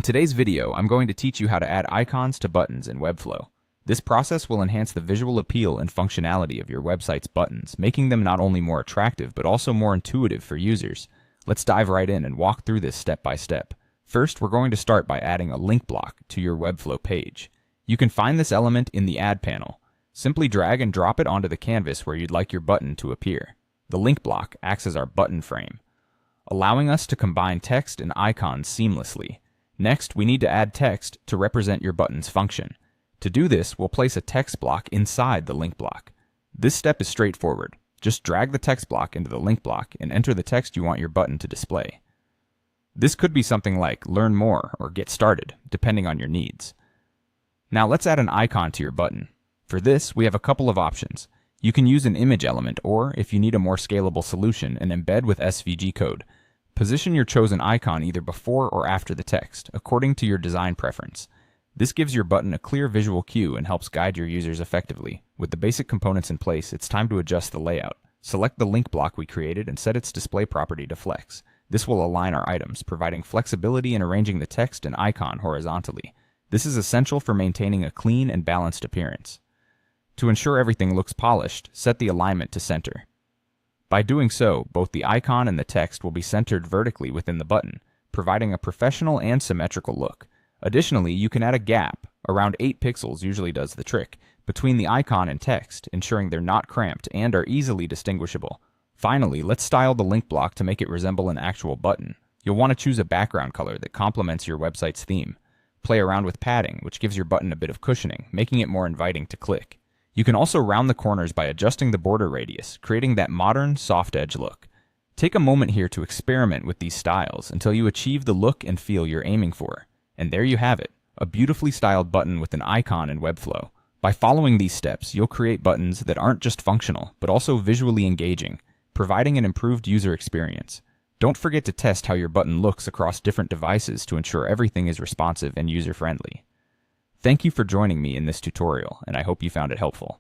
In today's video, I'm going to teach you how to add icons to buttons in Webflow. This process will enhance the visual appeal and functionality of your website's buttons, making them not only more attractive, but also more intuitive for users. Let's dive right in and walk through this step by step. First, we're going to start by adding a link block to your Webflow page. You can find this element in the Add panel. Simply drag and drop it onto the canvas where you'd like your button to appear. The link block acts as our button frame, allowing us to combine text and icons seamlessly. Next, we need to add text to represent your button's function. To do this, we'll place a text block inside the link block. This step is straightforward. Just drag the text block into the link block and enter the text you want your button to display. This could be something like "Learn more" or "Get started," depending on your needs. Now let's add an icon to your button. For this, we have a couple of options. You can use an image element, or, if you need a more scalable solution, an embed with SVG code. Position your chosen icon either before or after the text, according to your design preference. This gives your button a clear visual cue and helps guide your users effectively. With the basic components in place, it's time to adjust the layout. Select the link block we created and set its display property to flex. This will align our items, providing flexibility in arranging the text and icon horizontally. This is essential for maintaining a clean and balanced appearance. To ensure everything looks polished, set the alignment to center. By doing so, both the icon and the text will be centered vertically within the button, providing a professional and symmetrical look. Additionally, you can add a gap, around 8 pixels usually does the trick, between the icon and text, ensuring they're not cramped and are easily distinguishable. Finally, let's style the link block to make it resemble an actual button. You'll want to choose a background color that complements your website's theme. Play around with padding, which gives your button a bit of cushioning, making it more inviting to click. You can also round the corners by adjusting the border radius, creating that modern, soft edge look. Take a moment here to experiment with these styles until you achieve the look and feel you're aiming for. And there you have it, a beautifully styled button with an icon in Webflow. By following these steps, you'll create buttons that aren't just functional, but also visually engaging, providing an improved user experience. Don't forget to test how your button looks across different devices to ensure everything is responsive and user-friendly. Thank you for joining me in this tutorial, and I hope you found it helpful.